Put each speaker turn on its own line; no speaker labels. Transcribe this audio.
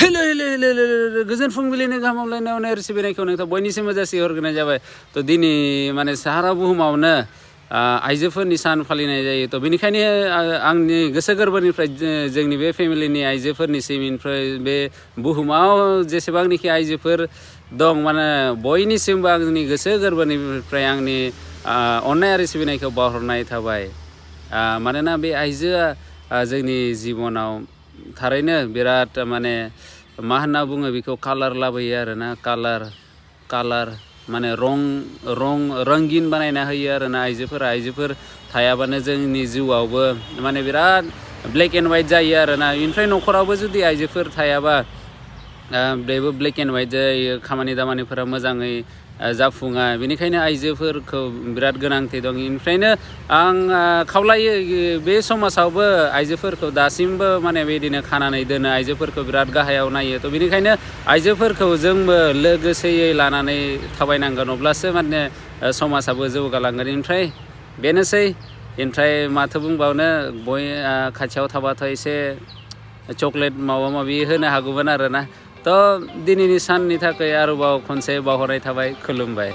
Hello hello hello hello गोजोन फुंबिलिनि गाहाम हामलायनाय सिबिनायखौ नोंथां बयनिसिमबो जासिहरग्रोनाय जाबाय। त' दिनै माने सारा बुहुमावनो आइजोफोरनि सान फालिनाय जायो। त' बेनिखायनो आंनि गोसो गोरबोनिफ्राय जोंनि बे फेमिलिनि आइजोफोरनिसिम ओमफ्राय बे बुहुमाव जेसेबांनाखि आइजोफोर दं माने बयनिसिमबो आंनि गोसो गोरबोनिफ्राय आंनि अननाय आरो सिबिनायखौ बावहरनाय थाबाय। मानोना बे आइजोआ जोंनि जिबनाव थारैनो बिराद माने मा होनना बुङो बेखौ कालार लाबोयो आरोना कालार माने रंगिन बानायना होयो आरोना आइजोफोर थायाबानो जोंनि जिउआवबो माने बिराद ब्लेक एन्ड वाइट जायो आरोना। ओमफ्राय न'खरावबो जुदि आइजोफोर थायाबा बेबो ब्लेक एन्ड वाइट जायो, खामानि दामानिफोरा मोजाङै जाफुङा। बेनिखायनो आइजोफोरखौ बिराद गोनांथि दं। बेनिफ्रायनो आं खावलायो बे समाजावबो आइजोफोरखौ दासिमबो माने बेदिनो खानानै दोनो, आइजोफोरखौ बिराद गाहायाव नायो। त' बेनिखायनो आइजोफोरखौ जोंबो लोगोसेयै लानानै थाबायनांगोन, अब्लासो माने समाजाबो जौगालांगोन। ओमफ्राय बेनोसै, ओमफ्राय माथो बुंबावनो, खाथियाव थाबाथ' एसे चक्लेट माबा माबि होनो हागौमोन आरोना। त' दिनैनि साननि थाखाय आरोबाव खनसे बावहरनाय थाबाय, खुलुमबाय।